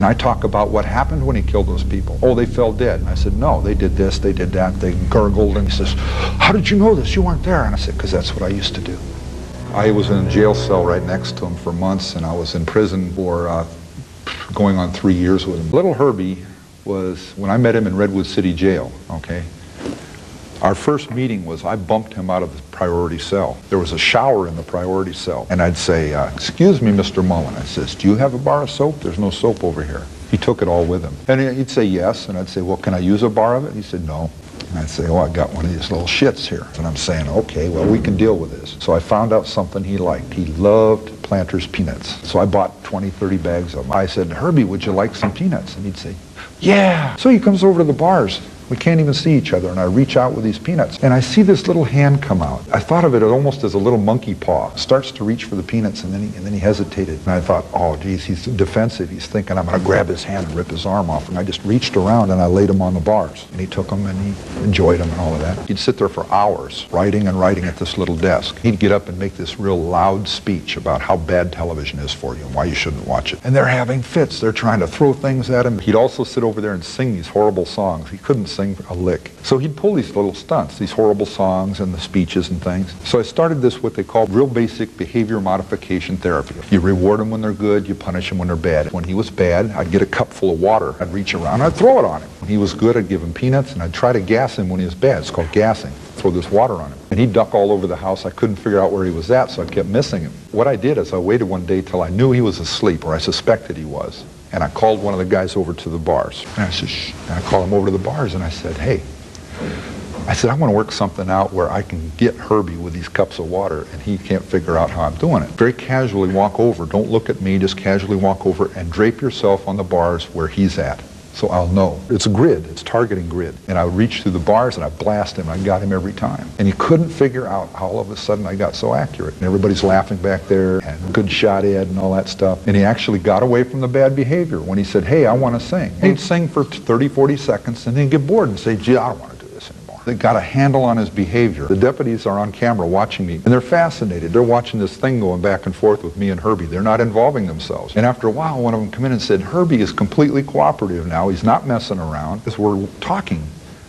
And I talk about what happened when he killed those people. Oh, they fell dead. And I said, no, they did this, they did that, they gurgled. And he says, how did you know this? You weren't there. And I said, because that's what I used to do. I was in a jail cell right next to him for months, and I was in prison for going on 3 years with him. Little Herbie was, when I met him in Redwood City Jail, okay, our first meeting was I bumped him out of the priority cell. There was a shower in the priority cell. And I'd say, excuse me, Mr. Mullin. I says, do you have a bar of soap? There's no soap over here. He took it all with him. And he'd say yes, and I'd say, well, can I use a bar of it? He said, no. And I'd say, oh, I got one of these little shits here. And I'm saying, okay, well, we can deal with this. So I found out something he liked. He loved Planters peanuts. So I bought 20, 30 bags of them. I said, Herbie, would you like some peanuts? And he'd say, yeah. So he comes over to the bars. We can't even see each other, and I reach out with these peanuts, and I see this little hand come out. I thought of it almost as a little monkey paw. Starts to reach for the peanuts, and then he hesitated. And I thought, oh, geez, he's defensive. He's thinking I'm going to grab his hand and rip his arm off. And I just reached around, and I laid him on the bars. And he took them, and he enjoyed them and all of that. He'd sit there for hours, writing and writing at this little desk. He'd get up and make this real loud speech about how bad television is for you and why you shouldn't watch it. And they're having fits. They're trying to throw things at him. He'd also sit over there and sing these horrible songs. He couldn't sing a lick. So he'd pull these little stunts, these horrible songs and the speeches and things. So I started this, what they call real basic behavior modification therapy. You reward them when they're good, you punish them when they're bad. When he was bad, I'd get a cup full of water. I'd reach around and I'd throw it on him. When he was good, I'd give him peanuts, and I'd try to gas him when he was bad. It's called gassing. Throw this water on him. And he'd duck all over the house. I couldn't figure out where he was at, so I kept missing him. What I did is I waited one day till I knew he was asleep, or I suspected he was. And I called one of the guys over to the bars. And I said, shh. And I called him over to the bars, and I said, hey, I said, I want to work something out where I can get Herbie with these cups of water, and he can't figure out how I'm doing it. Very casually walk over. Don't look at me. Just casually walk over and drape yourself on the bars where he's at. So I'll know. It's a grid. It's targeting grid. And I would reach through the bars and I blast him. I got him every time. And he couldn't figure out how all of a sudden I got so accurate. And everybody's laughing back there, and good shot, Ed, and all that stuff. And he actually got away from the bad behavior when he said, hey, I want to sing. He'd sing for 30, 40 seconds and then get bored and say, gee, I don't want to do this anymore. They got a handle on his behavior. The deputies are on camera watching me, and they're fascinated. They're watching this thing going back and forth with me and Herbie. They're not involving themselves. And after a while, one of them come in and said, Herbie is completely cooperative now. He's not messing around. As we're talking,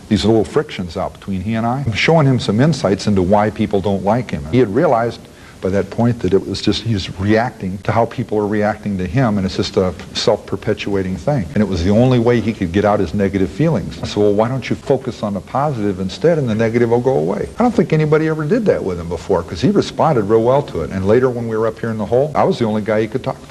these little frictions out between he and I'm showing him some insights into why people don't like him. He had realized by that point that it was just he's reacting to how people are reacting to him, and it's just a self-perpetuating thing. And it was the only way he could get out his negative feelings. I said, well, why don't you focus on the positive instead, and the negative will go away? I don't think anybody ever did that with him before, because he responded real well to it. And later when we were up here in the hole, I was the only guy he could talk to.